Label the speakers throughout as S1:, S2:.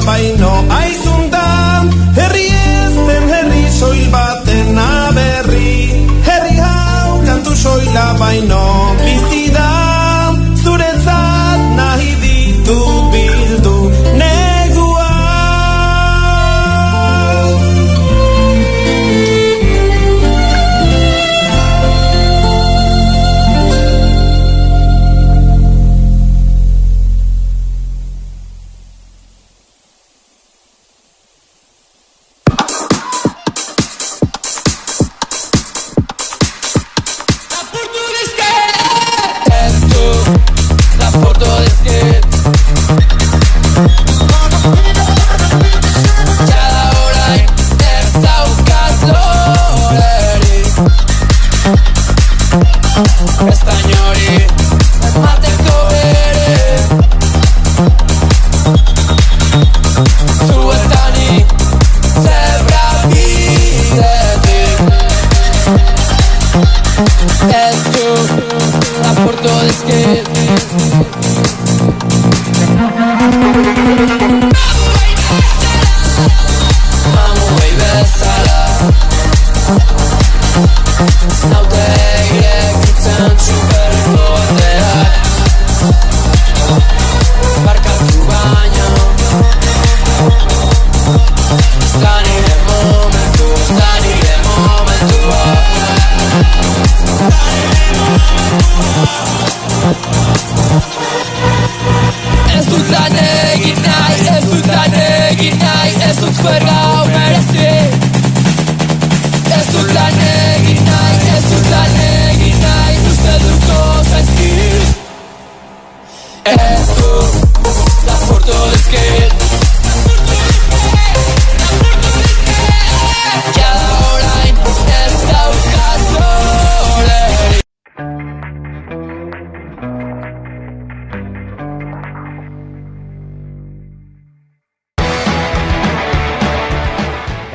S1: baino aizundan, herri ezten herri soil baten aberri, herri hau kantu soila baino bizidan, zuretzat nahi ditu bildu negua.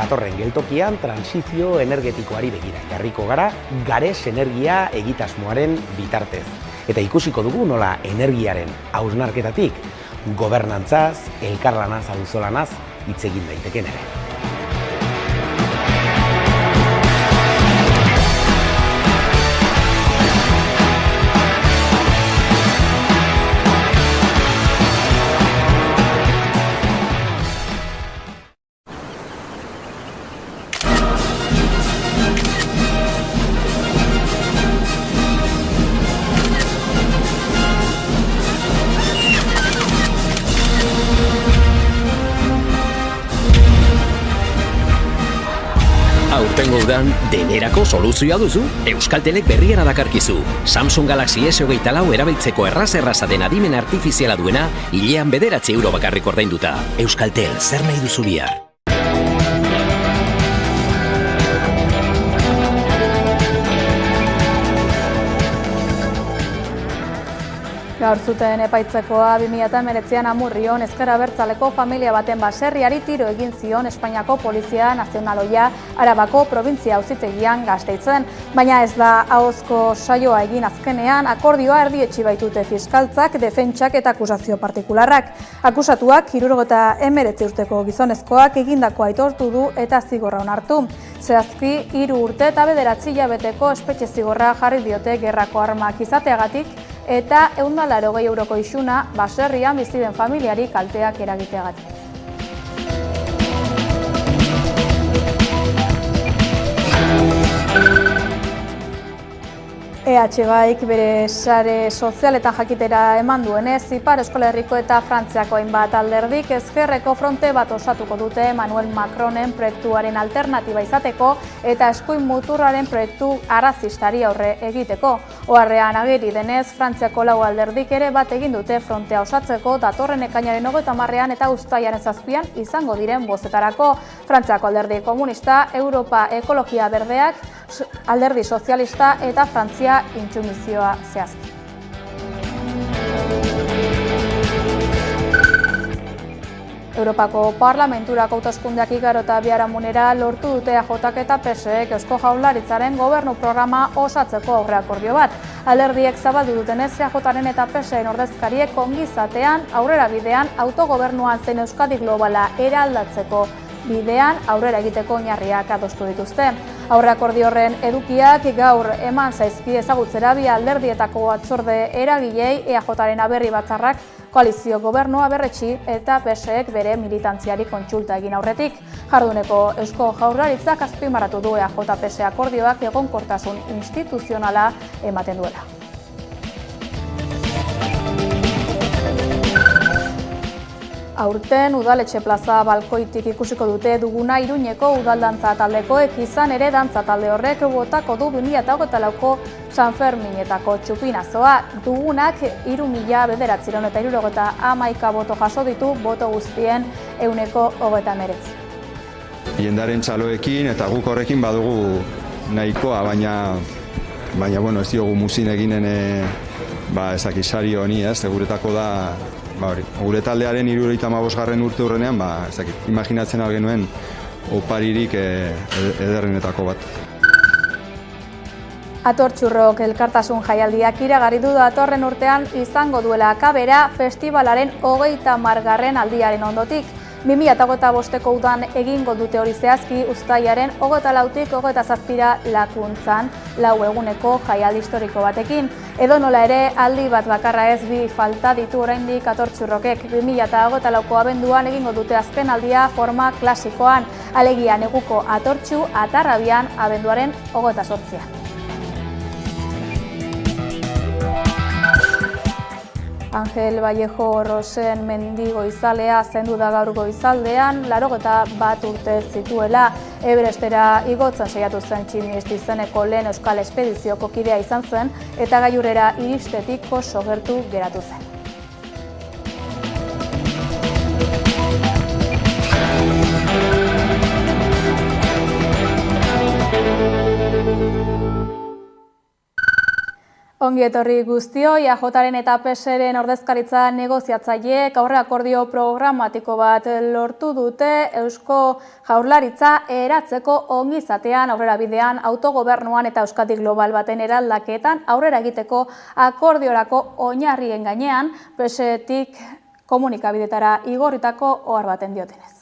S2: Datorren geltokian transizio energetikoari begira jarriko gara Gares energia egitasmoaren bitartez. Eta ikusiko dugu nola energiaren hausnarketatik gobernantzaz, elkarlanaz, auzolanaz hitz egin daiteken ere.
S3: Aurtengo udan, denerako soluzioa duzu, Euskaltelek berriera dakarkizu. Samsung Galaxy S24 erabiltzeko erraz-erraza den adimen artifiziala duena, hilean 9 euro bakarrik ordainduta. Euskaltel, zer nahi duzu bihar?
S4: Gaur zuten epaitzekoa 2019an Amurrion ezker abertzaleko familia baten baserriari tiro egin zion Espainiako Polizia Nazionaloia Arabako Probintzia Auzitegian Gasteizen, baina ez da ahozko saioa egin azkenean akordioa erdietsi baitute fiskaltzak, defentsak eta akusazio partikularrak. Akusatuak 79 urteko gizonezkoak egindakoa aitortu du eta zigorra onartu. Zehazki 3 urte eta 9 hilabeteko espetxe zigorra jarri diote gerrako armak izateagatik eta 180 euroko isuna baserrian bizi den familiari kalteak eragiteagatik. EH bere sare sozialetan jakitera eman duenez, Ipar Euskal Herriko eta Frantziako hainbat alderdik ezkerreko fronte bat osatuko dute Emmanuel Macronen proiektuaren alternatiba izateko eta eskuin muturraren proiektu arrazistari aurre egiteko. Oharrean ageri denez, Frantziako 4 alderdik ere bat egin dute frontea osatzeko datorren ekainaren 30ean eta uztailaren 7 izango diren bozetarako. Frantziako alderdi komunista, Europa Ekologia Berdeak, Alderdi Sozialista eta Frantzia Intsumizioa zehazki. Europako Parlamenturako hauteskundeak igaro eta biharamunera lortu dute EAJak eta PSEek Eusko Jaurlaritzaren gobernu programa osatzeko aurreakordio bat. Alderdiek zabaldu dutenez, EAJaren eta PSEen ordezkariek ongizatean, aurrera bidean, autogobernuan zein Euskadi globala eraldatzeko bidean aurrera egiteko oinarriak adostu dituzte. Aurreakordio horren edukiak gaur eman zaizki ezagutzera bi alderdietako batzorde eragilei EAJaren aberri batzarrak koalizio gobernua berretsi eta PSEek bere militantziari kontsulta egin aurretik. Jarduneko Eusko Jaurlaritzak azpimarratu du EAJ-PSE akordioak egonkortasun instituzionala ematen duela. Aurten udaletxe plaza balkoitik ikusiko dute duguna Iruñeko udaldantza taldekoek, izan ere dantza talde horrek botako du 2024ko San Ferminetako txupinazoa. Dugunak 3.911 boto jaso ditu, boto guztien 139.
S5: Jendaren txaloekin eta guk horrekin badugu nahikoa, baina bueno, ez diogu muzin eginen sari honi, guretako da. Gure taldearen 75. urte hurrenean, imaginatzen algenuen oparirik ederrenetako bat.
S4: Atortxurrok elkartasun jaialdiak iragarri du datorren urtean izango duela akabera festivalaren 30. aldiaren ondotik. 2025ko udan egingo dute hori zehazki uztailaren 24tik 27 Lakuntzan 4 eguneko jaialdi historiko batekin. Edonola ere aldi bat bakarra ez bi falta ditu oraindik Atortxurrokek. 2024ko abenduan egingo dute azken aldia forma klasikoan, alegia neguko atortxu atarrabian abenduaren 28. Angel Vallejo Rosen mendigo izalea zendu da gaur goizaldean, 81 urte zituela. Everestera igotzen saiatu zen tximist izeneko lehen euskal espedizioko kidea izan zen eta gailurrera iristetik oso gertu geratu zen. Ongi etorri guztioi, EAJaren eta PSEren ordezkaritza negoziatzaileek aurreakordio programatiko bat lortu dute Eusko Jaurlaritza eratzeko ongizatean, aurrera bidean, autogobernuan eta Euskadi global baten eraldaketan aurrera egiteko akordiorako oinarrien gainean, PSEtik komunikabidetara igorritako ohar baten diotenez.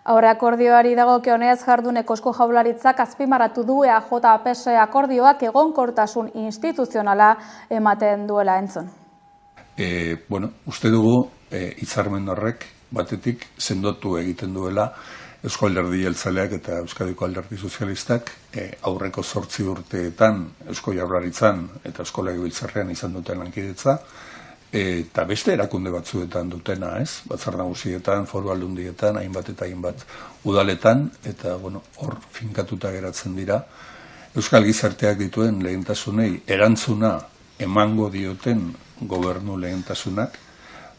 S4: Aurreakordioari dagokionez jarduneko Eusko Jaurlaritzak azpimarratu du EAJ-PSE akordioak egonkortasun instituzionala ematen duela entzun.
S6: Uste dugu hitzarmen horrek batetik sendotu egiten duela Eusko Alderdi Jeltzaleak eta Euskadiko Alderdi Sozialistak aurreko 8 urteetan Eusko Jaurlaritzan eta Eusko Legebiltzarrean izan duten lankidetza, eta beste erakunde batzuetan dutena, Batzar Nagusietan, Foru Aldundietan, hainbat eta hainbat udaletan, eta hor finkatuta geratzen dira euskal gizarteak dituen lehentasunei erantzuna emango dioten gobernu lehentasunak,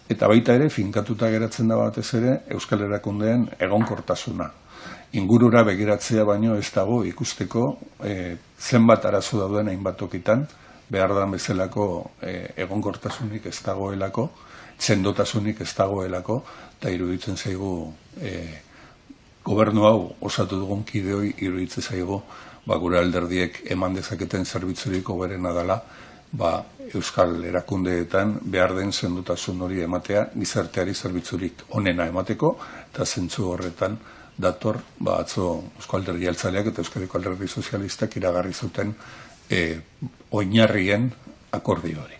S6: eta baita ere finkatuta geratzen da batez ere euskal erakundeen egonkortasuna. Ingurura begiratzea baino ez dago ikusteko zenbat arazo dauden hainbat tokitan, behar da bezalako egonkortasunik ez dagoelako, txendotasunik ez dagoelako, eta iruditzen zaigu gobernu hau osatu dugun kideoi iruditzen zaigu gure alderdiek eman dezaketen zerbitzuriko berena dela, euskal erakundeetan behar den sendotasun hori ematea, gizarteari zerbitzurik onena emateko, eta zentzu horretan dator, atzo Eusko Alderdi Jeltzaleak eta Euskadiko Alderdi Sozialistak iragarri zuten oinarrien akordio hori.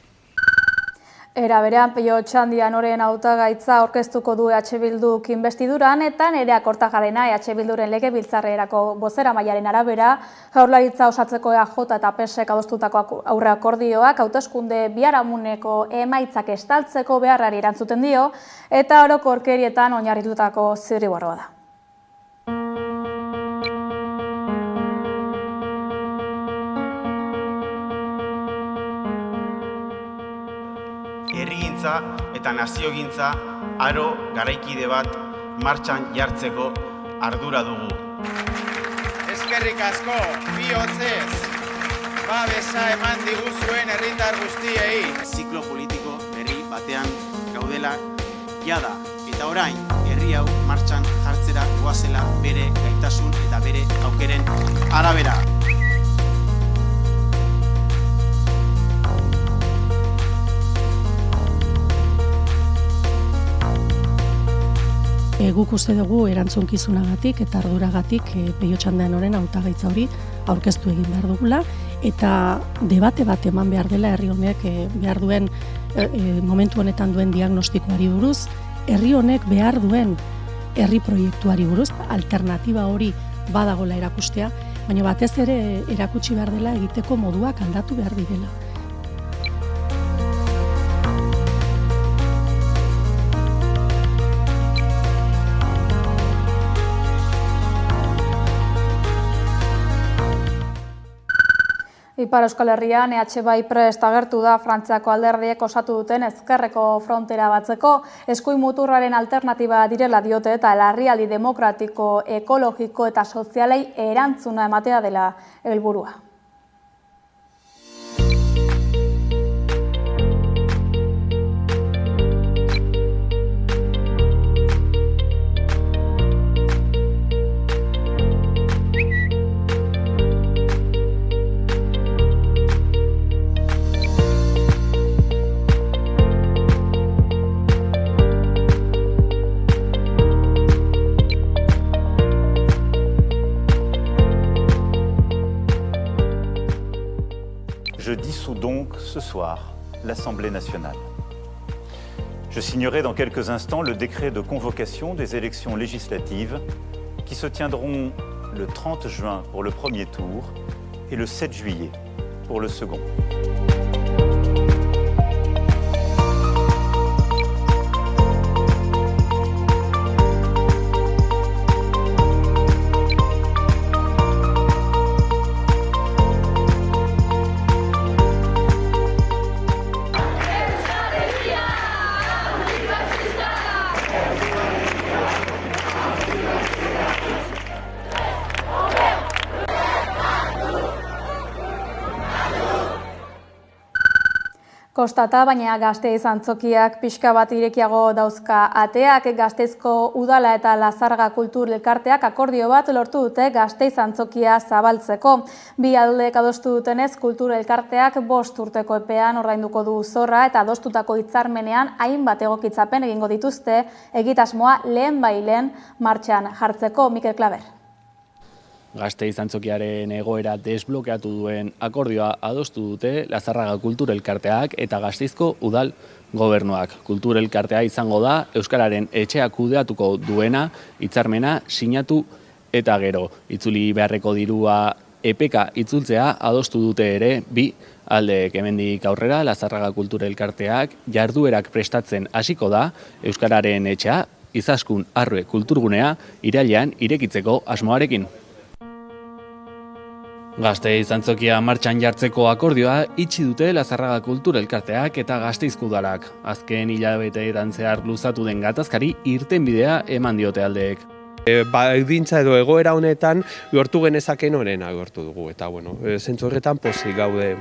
S4: Era berean, Peio Otxandianoren hautagaitza aurkeztuko du EH Bilduk investiduran eta Nerea Kortajarena EH Bilduren legebiltzarrerako bozeramailearen arabera, Jaurlaritza osatzeko EAJ eta PSek adostutako aurreakordioak hauteskunde biharamuneko emaitzak estaltzeko beharrari erantzuten dio eta orokorkerietan oinarritutako zirriborroa da.
S7: Herrigintza eta naziogintza aro garaikide bat martxan jartzeko ardura dugu.
S8: Eskerrik asko, bihotzez, babesa eman diguzuen herritar guztiei.
S7: Ziklo politiko berri batean gaudela jada eta orain herri hau martxan jartzera goazela bere gaitasun eta bere aukeren arabera.
S9: Guk uste dugu erantzunkizunagatik eta arduragatik Peio Otxandianoren hautagaitza hori aurkeztu egin behar dugula eta debate bat eman behar dela herri honek behar duen momentu honetan duen diagnostikoari buruz, herri honek behar duen herri proiektuari buruz, alternatiba hori badagola erakustea, baina batez ere erakutsi behar dela egiteko moduak aldatu behar direla.
S4: Ipar Euskal Herrian EH bai prest agertu da Frantziako alderdiek osatu duten ezkerreko frontera batzeko, eskuin muturraren alternatiba direla diote eta larrialdi demokratiko, ekologiko eta sozialei erantzuna ematea dela helburua.
S10: Je dissous donc ce soir l'Assemblée nationale. Je signerai dans quelques instants le décret de convocation des élections législatives qui se tiendront le 30 juin pour le premier tour et le 7 juillet pour le second. Kostata, baina Gasteiz antzokiak pixka bat irekiago dauzka ateak, Gasteizko Udala eta Lazarga Kultur Elkarteak akordio bat lortu dute Gasteiz antzokia zabaltzeko. Bi aldeek adostu dutenez, Kultur Elkarteak 5 urteko epean ordainduko du zorra eta adostutako hitzarmenean hainbat egokitzapen egingo dituzte egitasmoa lehen martxan jartzeko. Mikel Klaber.
S11: Gasteiz antzokiaren egoera desblokeatu duen akordioa adostu dute Lazarraga Kultur Elkarteak eta Gasteizko Udal Gobernuak. Kultur Elkartea izango da Euskararen etxea kudeatuko duena hitzarmena sinatu eta gero. Itzuli beharreko dirua EPK itzultzea adostu dute ere bi aldeek. Hemendik aurrera Lazarraga Kultur Elkarteak jarduerak prestatzen hasiko da Euskararen etxea Izaskun Arrue Kulturgunea irailean irekitzeko asmoarekin. Gasteiz antzokia martxan jartzeko akordioa itxi dute Lazarraga Kultur Elkarteak eta Gasteizko Udalak. Azken hilabeteetan zehar luzatu den gatazkari irtenbidea eman diote aldeek.
S12: Baldintza edo egoera honetan lortu genezaken horrena lortu dugu eta zentzu horretan pozik gaude.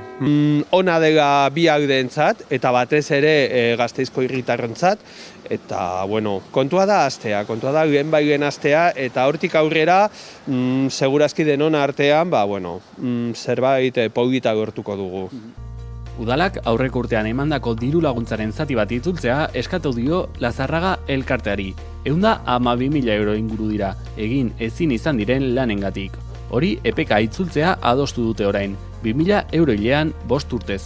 S12: Ona dela bi aldeentzat eta batez ere Gasteizko herritarrentzat eta kontua da astea, kontua da lehen astea eta hortik aurrera segurazki denon artean zerbait polita lortuko dugu.
S11: Udalak aurreko urtean emandako diru laguntzaren zati bat itzultzea eskatu dio Lazarraga Elkarteari. 112.000 euro inguru dira, egin ezin izan diren lanengatik. Hori EPK itzultzea adostu dute orain, 2.000 euro hilean 5 urtez.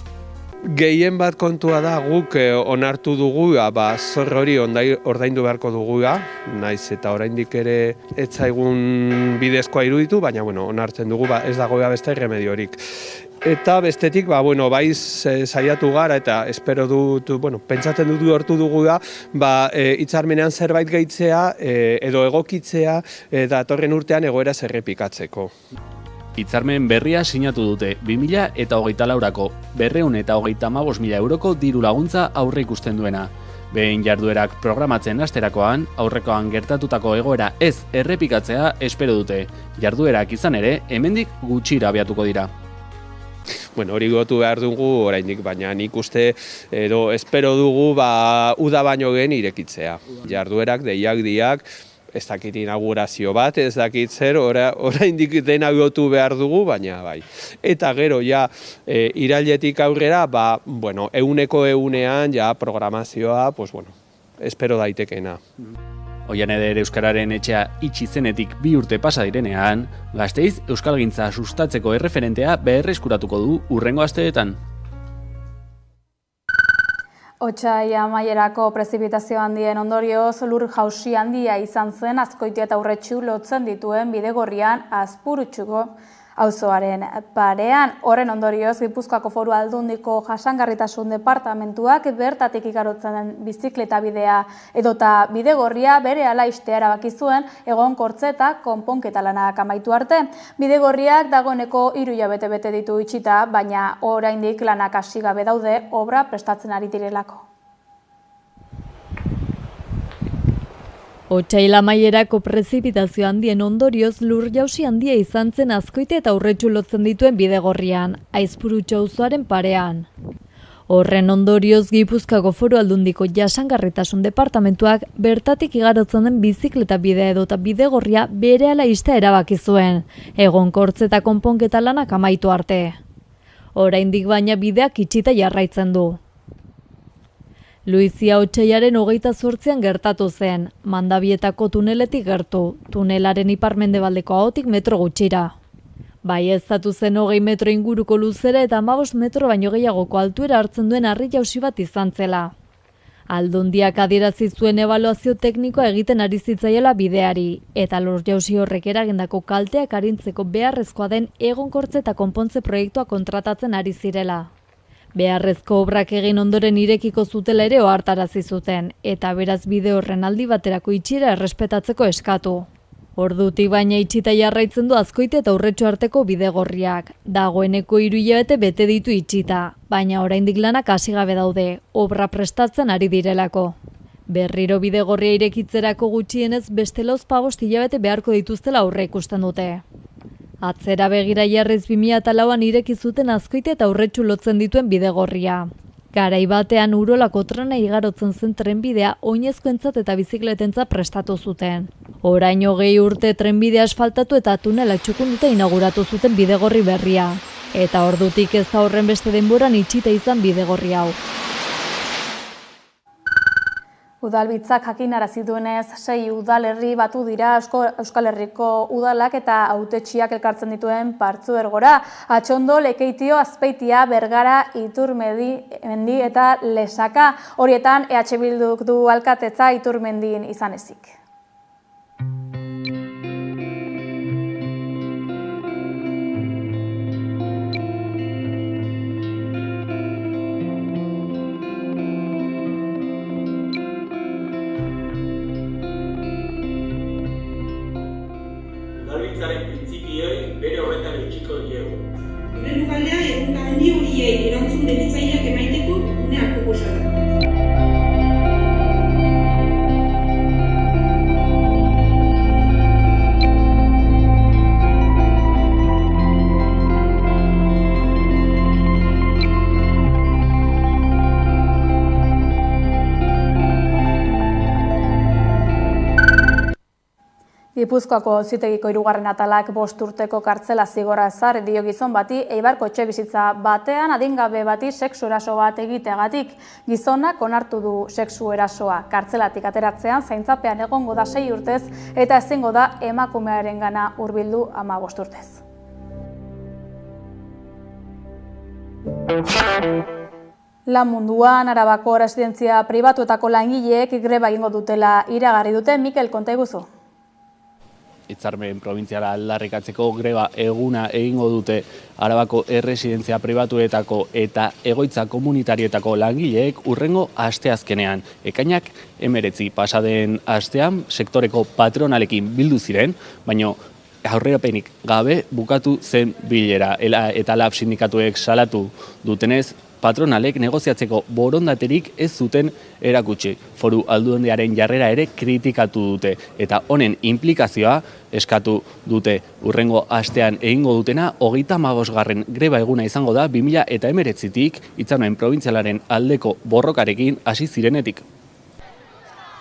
S12: Gehien bat kontua da guk onartu dugu, zor hori ordaindu beharko dugu, naiz eta oraindik ere ez zaigun bidezkoa iruditu, baina onartzen dugu ez dagoela beste remediorik. Eta bestetik, bai saiatu gara eta espero dut, pentsatzen dut hortu dugu hitzarmenean zerbait gehitzea edo egokitzea datorren urtean egoera zerrepikatzeko.
S11: Hitzarmen berria sinatu dute 2024ko 235.000 euroko diru laguntza aurre ikusten duena. Behin jarduerak programatzen hasterakoan, aurrekoan gertatutako egoera ez errepikatzea espero dute. Jarduerak izan ere, hemendik gutxira abiatuko dira.
S12: Hori gotu behar dugu oraindik, baina nik uste edo espero dugu uda baino gen irekitzea. Jarduerak, deiak, ez dakit inaugurazio bat, ez dakit zer, oraindik dena gotu behar dugu, baina bai. Eta gero, irailetik aurrera, euneko eunean, programazioa, espero daitekena.
S11: Oian eder Euskararen etxea itxi zenetik 2 urte pasa direnean, Gasteiz euskalgintza sustatzeko erreferentea berreskuratuko du hurrengo asteetan.
S4: Otsai amaierako prezipitazio handien ondorioz lur jausi handia izan zen Azkoitia eta Urretxu lotzen dituen Bidegorrian Azpurutxuko auzoaren parean. Horren ondorioz Gipuzkoako Foru Aldundiko Jasangarritasun Departamentuak bertatik igarotzen den bizikleta bidea edota Bidegorria berehala ixtea erabaki zuen egonkortze eta konponketa lanak amaitu arte. Bidegorriak dagoeneko 3 hilabete bete ditu itxita, baina oraindik lanak hasi gabe daude obra prestatzen ari direlako.
S13: Otsail amaierako prezipitazio handien ondorioz lur jausi handia izan zen Azkoitia eta Urretxu lotzen dituen Bidegorrian, Aizpurutxu auzoaren parean. Horren ondorioz Gipuzkoako Foru Aldundiko Jasangarritasun Departamentuak bertatik igarotzen den bizikleta bidea edota Bidegorria berehala ixtea erabaki zuen, egonkortze eta konponketa lanak amaitu arte. Oraindik baina bideak itxita jarraitzen du. Luizia otsaiaren 28an gertatu zen, Mandabietako tuneletik gertu, tunelaren ipar-mendebaldeko ahotik metro gutxira. Baieztatu zen 20 metro inguruko luzera eta 15 metro baino gehiagoko altuera hartzen duen harri jausi bat izan zela. Aldundiak adierazi zuen ebaluazio teknikoa egiten ari zitzaiela bideari, eta lur jausi horrek eragindako kalteak arintzeko beharrezkoa den egonkortze eta konpontze proiektua kontratatzen ari zirela. Beharrezko obrak egin ondoren irekiko zutela ere ohartarazi zuten, eta beraz bide horren aldi baterako itxiera errespetatzeko eskatu. Ordutik baina itxita jarraitzen du Azkoitia eta Urretxu arteko Bidegorriak. Dagoeneko 3 hilabete bete ditu itxita, baina oraindik lanak hasi gabe daude, obra prestatzen ari direlako. Berriro Bidegorria irekitzerako gutxienez beste 15 hilabete beharko dituztela aurre ikusten dute. Atzera begira jarriz 2004an ireki zuten Azkoitia eta Urretxu lotzen dituen Bidegorria. Garai batean Urolako trena igarotzen zen trenbidea oinezkoentzat eta bizikletentzat prestatu zuten. Orain 20 urte trenbidea asfaltatu eta tunela txukunduta inauguratu zuten Bidegorri berria. Eta ordutik ez da horren beste denboran itxita izan Bidegorri hau.
S4: Udalbitzak jakinarazi duenez, 6 udalerri batu dira Euskal Herriko udalak eta hautetsiak elkartzen dituen Partzuergora. Atxondo, Lekeitio, Azpeitia, Bergara, Iturmendi eta Lesaka. Horietan EH Bilduk du alkatetza Iturmendin izan ezik.
S14: Udalbitzaren printzipioei bere horretan eutxiko diegu. Gure lugaldea erronka handi horiei erantzun beretzaileak emaiteko une hartuko da.
S4: Gipuzkoako Auzitegiko 3. atalak 5 urteko kartzela zigorra ezarri dio gizon bati Eibarko etxebizitza batean adingabe bati sexu eraso bat egiteagatik. Gizonak onartu du sexu erasoa. Kartzelatik ateratzean zaintzapean egongo da 6 urtez eta ezingo da emakumearengana hurbildu 15 urtez. Lan munduan, Arabako residentzia pribatuetako langileek greba egingo dutela iragarri dute. Mikel, konta iguzu.
S11: Hitzarmen probintziala aldarrikatzeko greba eguna egingo dute Arabako erresidentzia pribatuetako eta egoitza komunitarioetako langileek urrengo asteazkenean. Ekainak 19 pasaden astean sektoreko patronalekin bildu ziren, baina aurrerapenik gabe bukatu zen bilera. Eta LAB sindikatuek salatu dutenez, patronalek negoziatzeko borondaterik ez zuten erakutsi. Foru Aldundiaren jarrera ere kritikatu dute eta honen implikazioa eskatu dute. Urrengo astean egingo dutena 35. greba eguna izango da 2019tik hitzarmen probintzialaren aldeko borrokarekin hasi zirenetik.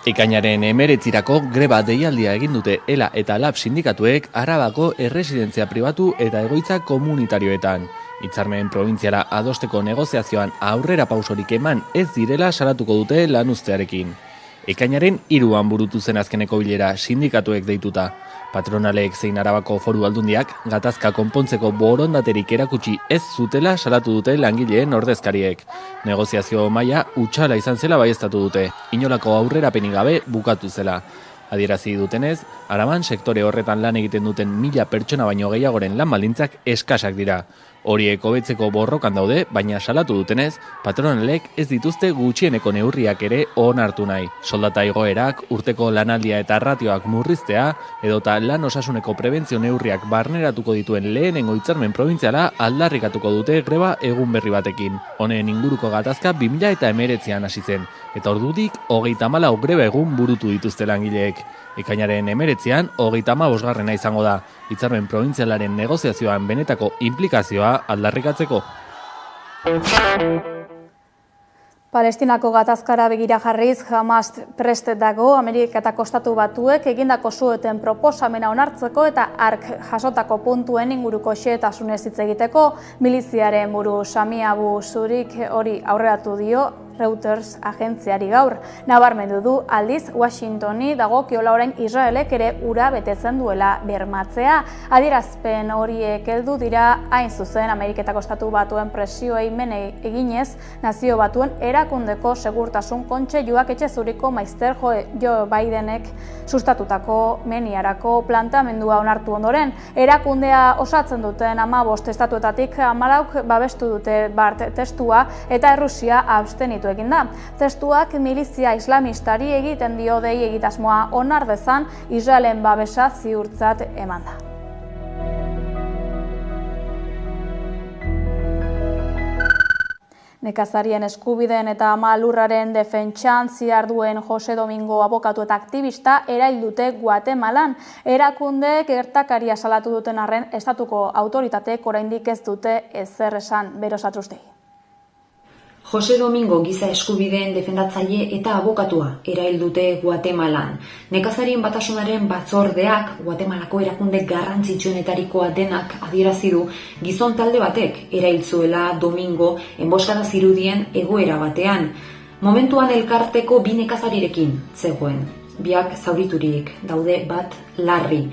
S11: Ekainaren 19irako greba deialdia egin dute ELA eta LAB sindikatuek Arabako erresidentzia pribatu eta egoitza komunitarioetan. Hitzarmen probintziala adosteko negoziazioan aurrera pausorik eman ez direla salatuko dute lan uztearekin. Ekainaren 3an burutu zen azkeneko bilera sindikatuek deituta. Patronalek zein Arabako Foru Aldundiak gatazka konpontzeko borondaterik erakutsi ez zutela salatu dute langileen ordezkariek. Negoziazio maila hutsala izan zela baieztatu dute, inolako aurrerapenik gabe bukatu zela. Adierazi dutenez, Araban sektore horretan lan egiten duten 1000 pertsona baino gehiagoren lan baldintzak eskasak dira. Horiek hobetzeko borrokan daude, baina salatu dutenez, patronalek ez dituzte gutxieneko neurriak ere onartu nahi. Soldata igoerak, urteko lanaldia eta ratioak murriztea, edota lan osasuneko prebentzio neurriak barneratuko dituen lehenengo hitzarmen probintziala aldarrikatuko dute greba egun berri batekin. Honen inguruko gatazka 2019an hasi zen, eta ordutik 34 greba egun burutu dituzte langileek. Ekainaren 19an 35. izango da, hitzarmen probintzialaren negoziazioan benetako implikazioa aldarrikatzeko.
S4: Palestinako gatazkara begira jarriz, Hamas prest dago Amerika eta Estatu Batuek egindako sueten proposamena onartzeko eta hark jasotako puntuen inguruko xehetasunez hitz egiteko. Miliziaren buru Sami Abu Zurik hori aurreratu dio Reuters agentziari gaur. Nabarmendu du aldiz Washingtoni dagokiola orain Israelek ere ura betetzen duela bermatzea. Adierazpen horiek heldu dira hain zuzen Ameriketako Estatu Batuen presioei men eginez, Nazio Batuen erakundeko segurtasun kontseiluak etxe zuriko Maister Joe Bidenek sustatutako meniarako planteamendua onartu ondoren. Erakundea osatzen duten 15 estatuetatik 14 babestu dute bart testua eta Errusia abstenitu egin da. Testuak milizia islamistari egiten dio dei egitasmoa onar dezan Israelen babesa ziurtzat eman da. Nekazarien eskubideen eta ama lurraren defentsan ziharduen Jose Domingo abokatu eta aktivista erail dute Guatemalan. Erakundeek gertakaria salatu duten arren estatuko autoritateek oraindik ez dute ezer esan. Berosatruste.
S15: Jose Domingo giza eskubideen defendatzaile eta abokatua erail dute Guatemalan. Nekazarien batasunaren batzordeak Guatemalako erakunde garrantzitsuenetarikoa denak adierazi du gizon talde batek erail zuela Domingo enboskada zirudien egoera batean. Momentuan elkarteko 2 nekazarirekin zegoen. Biak zauriturik daude, bat larri.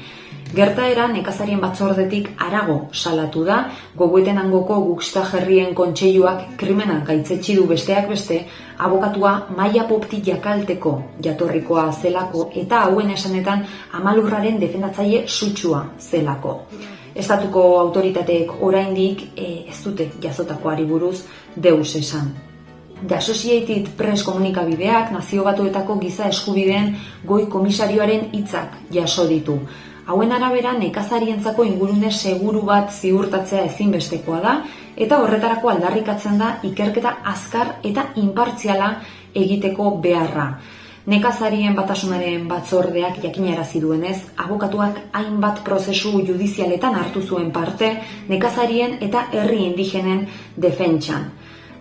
S15: Gertaera nekazarien batzordetik harago salatu da, Gogoetenangoko Gukstajerrien kontseiluak krimena gaitzetsi du besteak beste, abokatua Maia Popti Jakalteko jatorrikoa zelako eta hauen esanetan amalurraren defendatzaile sutsua zelako. Estatuko autoritateek oraindik ez dute jazotakoari buruz deus esan. The Associated Press komunikabideak Nazio Batuetako giza eskubideen goi komisarioaren hitzak jaso ditu. Hauen arabera nekazarientzako ingurune seguru bat ziurtatzea ezinbestekoa da eta horretarako aldarrikatzen da ikerketa azkar eta inpartziala egiteko beharra. Nekazarien batasunaren batzordeak jakinarazi duenez, abokatuak hainbat prozesu judizialetan hartu zuen parte nekazarien eta herri indigenen defentsan.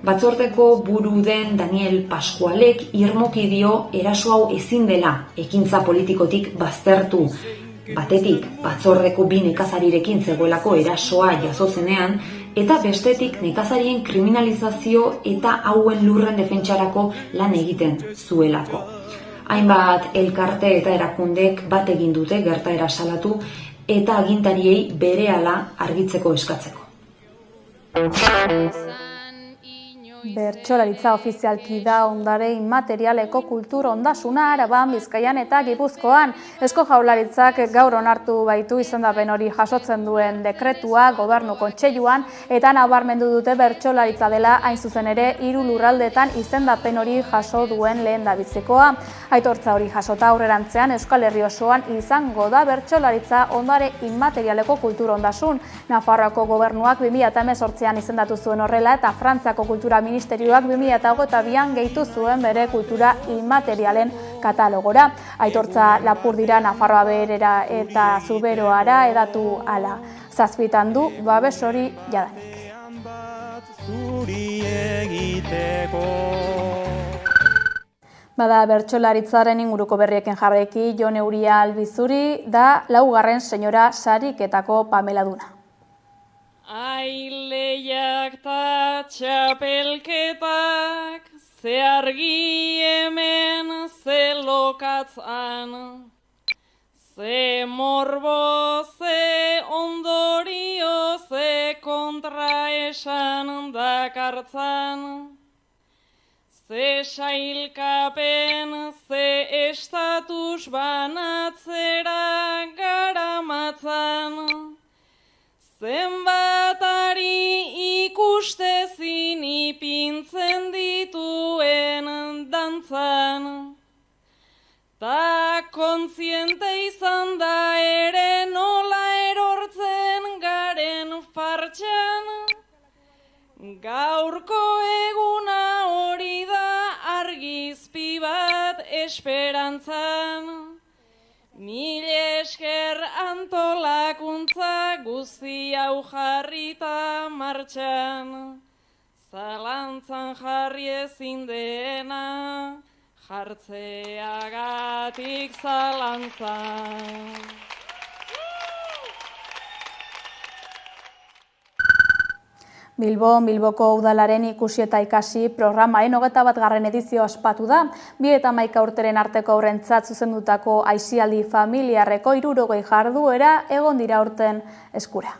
S15: Batzordeko buru den Daniel Pascualek irmoki dio eraso hau ezin dela ekintza politikotik baztertu. Batetik, batzordeko 2 nekazarirekin zegoelako erasoa jaso zenean, eta bestetik nekazarien kriminalizazio eta hauen lurren defentsarako lan egiten zuelako. Hainbat elkarte eta erakundek bat egin dute gertaera salatu eta agintariei berehala argitzeko eskatzeko.
S4: Bertsolaritza ofizialki da ondare inmaterialeko kultur ondasuna Araban, Bizkaian eta Gipuzkoan. Eusko Jaurlaritzak gaur onartu baitu izendapen hori jasotzen duen dekretua Gobernu Kontseiluan eta nabarmendu dute bertsolaritza dela hain zuzen ere 3 lurraldeetan izendapen hori jaso duen lehendabizikoa. Aitortza hori jasota aurrerantzean Euskal Herri osoan izango da bertsolaritza ondare inmaterialeko kultur ondasun. Nafarroako Gobernuak 2018an izendatu zuen horrela eta Frantziako Kultura Ministerioak 2022an gehitu zuen bere kultura inmaterialen katalogora. Aitortza Lapurdira, Nafarroa Beherera eta Zuberoara hedatu hala. Zazpitan du babes hori jadanik. Bada bertsolaritzaren inguruko berriekin jarraiki Jon Euria Albizuri da 4. senyora sariketako pameladuna.
S16: Aileiak ta txapelketak, ze argi hemen, ze lokatzan, ze morbo, ze ondorio, ze kontraesan dakartzan, ze sailkapen, ze estatus banatzera garamatzan, zenbatari ikustezin ipintzen dituen dantzan, ta kontziente izan da ere nola erortzen garen fartxan, gaurko eguna hori da argizpi bat esperantzan. Mil esker antolakuntza guzti hau jarrita martxan, zalantzan jarri ezin dena, jartzeagatik zalantzan.
S4: Bilboko udalaren ikusi eta ikasi programaren 21. edizioa ospatu da. 2011 urteren arteko haurrentzat zuzendutako aisialdi familiarreko 60 jarduera egon dira aurten eskura.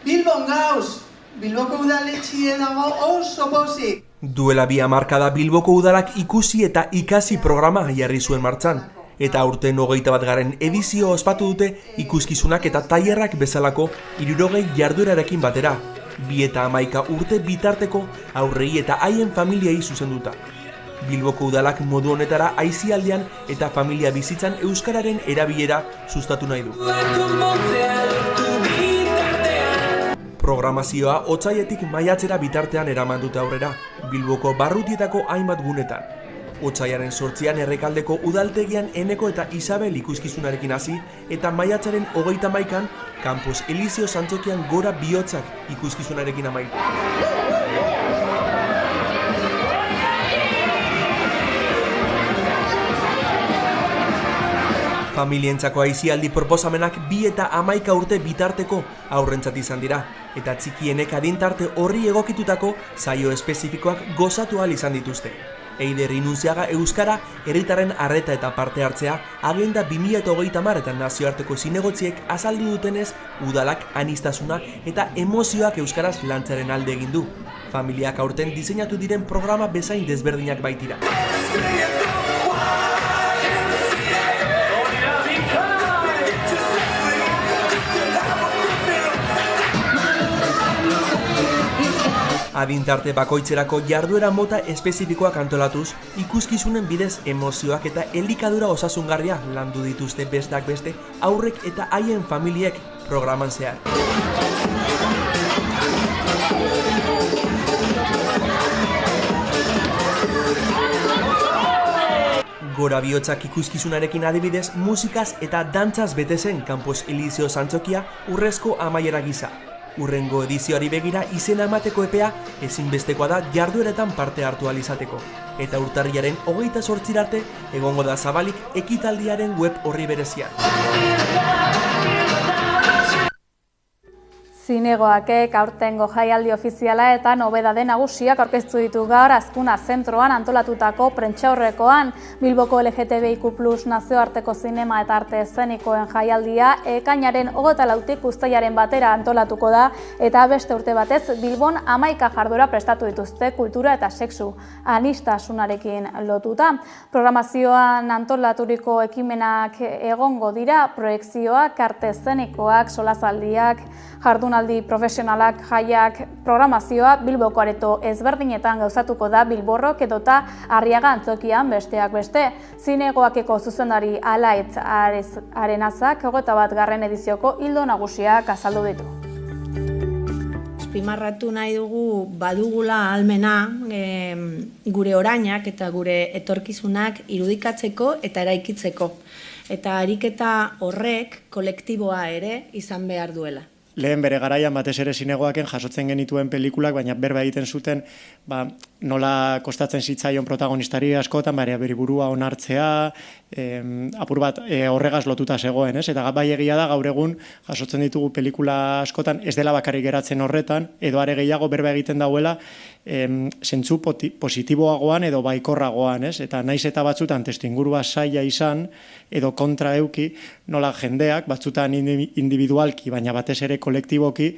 S17: Bilbon gauz! Bilboko udaletxie dago oso pozik!
S18: Duela 2 hamarkada Bilboko udalak ikusi eta ikasi programa jarri zuen martxan. Eta aurten 21. edizio ospatu dute ikuskizunak eta tailerrak bezalako 60 jarduerarekin batera. 2011 urte bitarteko aurrei eta haien familiei zuzenduta. Bilboko udalak modu honetara aisialdian eta familia bizitzan euskararen erabilera sustatu nahi du. Programazioa otsailetik maiatzera bitartean eraman dute aurrera, Bilboko barrutietako hainbat gunetan. Otsaiaren 8an Errekaldeko udaltegian Eneko eta Isabel ikuskizunarekin hasi eta maiatzaren 31an Campus Elizio Santzokian Gora Bihotzak ikuskizunarekin amaitu. Familientzako aisialdi proposamenak 2 eta 11 urte bitarteko aurrentzat izan dira, eta txikienek adintarte horri egokitutako saio espezifikoak gozatu ahal izan dituzte. Eider Inunziaga Euskara, herritarren arreta eta parte hartzea, Agenda 2030 eta nazioarteko zinegotziek azaldu dutenez, udalak aniztasuna eta emozioak euskaraz lantzaren alde egin du. Familiak aurten diseinatu diren programa bezain desberdinak baitira. Adintarte bakoitzerako jarduera mota espezifikoak antolatuz, ikuskizunen bidez emozioak eta elikadura osasungarria landu dituzte besteak beste aurrek eta haien familiek programan zehar. Gora Bihotzak ikuskizunarekin adibidez, musikaz eta dantzaz bete zen Campus Elizio Santzokia urrezko amaiera gisa. Urrengo edizioari begira izena emateko epea ezinbestekoa da jardueretan parte hartu ahal izateko. Eta urtarrilaren 28 arte egongo da zabalik ekitaldiaren web orri berezian.
S4: Zinegoakek aurtengo jaialdi ofiziala eta nobedade nagusiak aurkeztu ditu gaur Azkuna zentroan antolatutako prentsaurrekoan. Bilboko LGTBIQ+ nazioarteko zinema eta arte eszenikoen jaialdia ekainaren 24tik uztailaren batera antolatuko da eta beste urte batez Bilbon 11 jarduera prestatu dituzte kultura eta sexu aniztasunarekin lotuta. Programazioan antolaturiko ekimenak egongo dira, proiekzioak, arte eszenikoak, solasaldiak, jardunaldi profesionalak, jaiak, programazioa Bilboko areto ezberdinetan gauzatuko da Bilborrok edota Arriaga antzokian besteak beste. Zinegoakeko zuzendari Alaitz Arenazak 21. edizioko ildo nagusiak azaldu ditu.
S19: Azpimarratu nahi dugu badugula ahalmena gure orainak eta gure etorkizunak irudikatzeko eta eraikitzeko. Eta ariketa horrek kolektiboa ere izan behar duela.
S20: Lehen bere garaian batez ere zinegoaken jasotzen genituen pelikulak, baina berba egiten zuten nola kostatzen zitzaion protagonistari askotan, bere burua onartzea, apur bat horregaz lotuta zegoen, ez? Eta bai egia da gaur egun jasotzen ditugu pelikula askotan ez dela bakarrik geratzen horretan, edo are gehiago berba egiten dauela zentzu positiboagoan edo baikorragoan, ez? Eta naiz eta batzutan testuingurua zaila izan edo kontra euki, nola jendeak batzutan individualki, baina batez ere kolektiboki,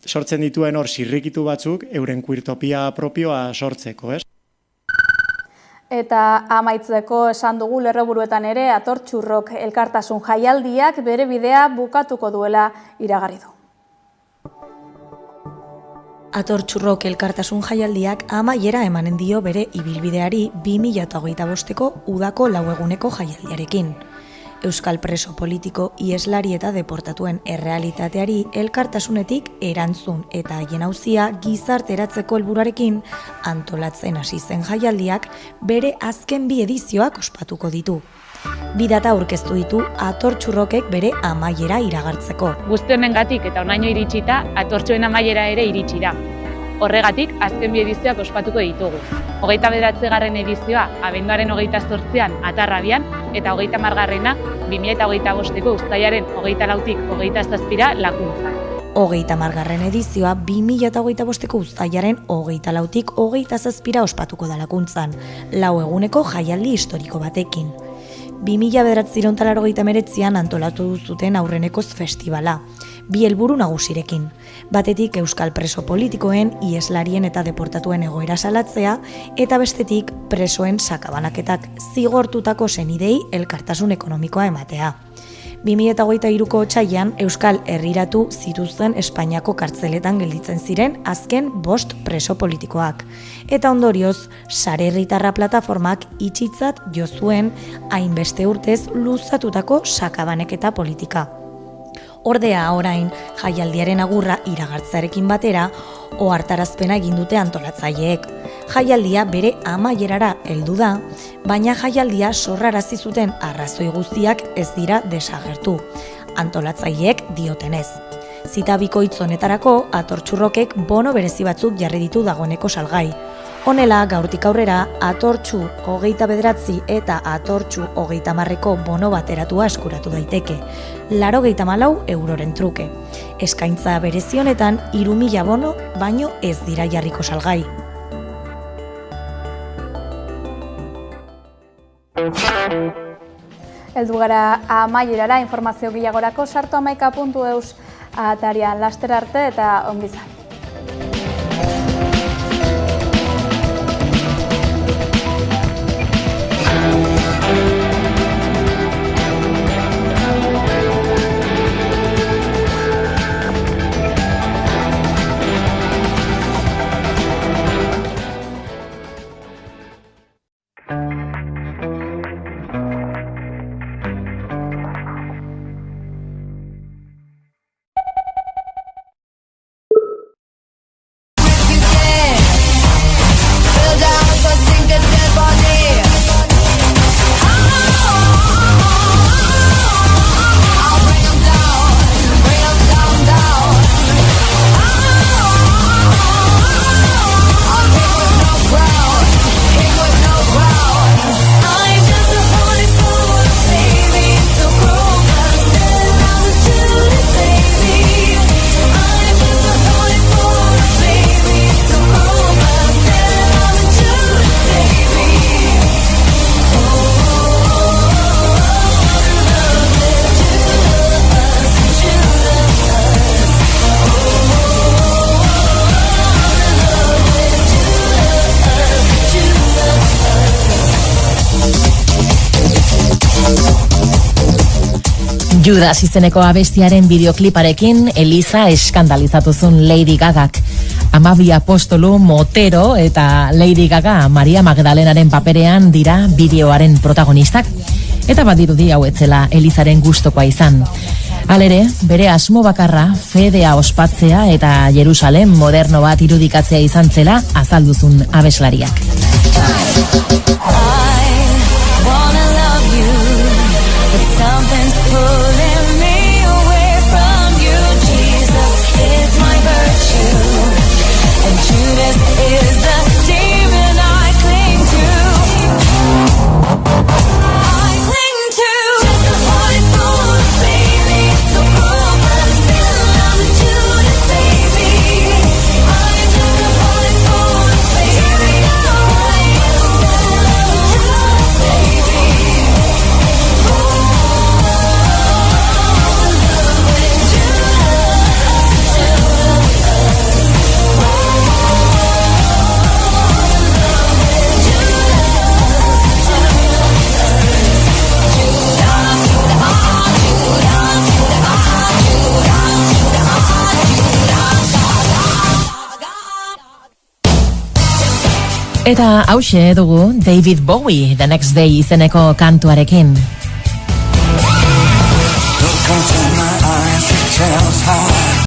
S20: sortzen dituen hor zirrikitu batzuk euren queertopia propioa sortzeko, ez?
S4: Eta amaitzeko esan dugu lerroburuetan ere Atortxurrok elkartasun jaialdiak bere bidea bukatuko duela iragarri du.
S21: Atortxurrok elkartasun jaialdiak amaiera emanen dio bere ibilbideari 2025ko udako 4 eguneko jaialdiarekin. Euskal preso politiko, ieslari eta deportatuen errealitateari elkartasunetik erantzun eta haien auzia gizarteratzeko helburuarekin antolatzen hasi zen jaialdiak bere azken 2 edizioak ospatuko ditu. 2 data aurkeztu ditu Atortxurrokek bere amaiera iragartzeko.
S22: Guzti honengatik eta honaino iritsita, Atortxuen amaiera ere iritsi da. Horregatik, azken 2 edizioak ospatuko ditugu. 29. edizioa, abenduaren 28an Atarrabian, eta 30. 2025ko uztailaren 24tik 27ra Lakuntzan.
S21: 30. edizioa 2025ko uztailaren 24tik 27ra ospatuko da Lakuntzan, 4 eguneko jaialdi historiko batekin. 2089an antolatu zuten aurrenekoz festivala, 2 helburu nagusirekin. Batetik euskal preso politikoen, ieslarien eta deportatuen egoera salatzea, eta bestetik presoen sakabanaketak zigortutako senidei elkartasun ekonomikoa ematea. 2023ko otsailean euskal herriratu zituzten Espainiako kartzeletan gelditzen ziren azken 5 preso politikoak. Eta ondorioz, Sare Herritarra plataformak itxitzat jo zuen hainbeste urtez luzatutako sakabaneketa politika. Ordea orain, jaialdiaren agurra iragartzarekin batera, ohartarazpena egin dute antolatzaileek. Jaialdia bere amaierara heldu da, baina jaialdia sorrarazi zuten arrazoi guztiak ez dira desagertu. Antolatzaileek diotenez. Zita bikoitz honetarako Atortxurrokek bono berezi batzuk jarri ditu dagoeneko salgai. Honela, gaurtik aurrera, Atortxu 29 eta Atortxu 30ko bono bateratua eskuratu daiteke, 94 euroren truke. Eskaintza berezi honetan 3.000 bono baino ez dira jarriko salgai.
S4: Heldu gara amaierara, informazio gehiagorako sartu amaika.eus atarian. Laster arte eta ongizan.
S1: Judas izeneko abestiaren bideokliparekin Eliza eskandalizatu zuen Lady Gagak. Amabi apostolu motero eta Lady Gaga Maria Magdalenaren paperean dira bideoaren protagonistak. Eta badirudi hau etzela Elizaren gustokoa izan. Halere, bere asmo bakarra fedea ospatzea eta Jerusalem moderno bat irudikatzea izan zela azalduzun abeslariak. Eta hauxe dugu David Bowie The Next Day izeneko kantuarekin.
S2: Look into my eyes, it tells how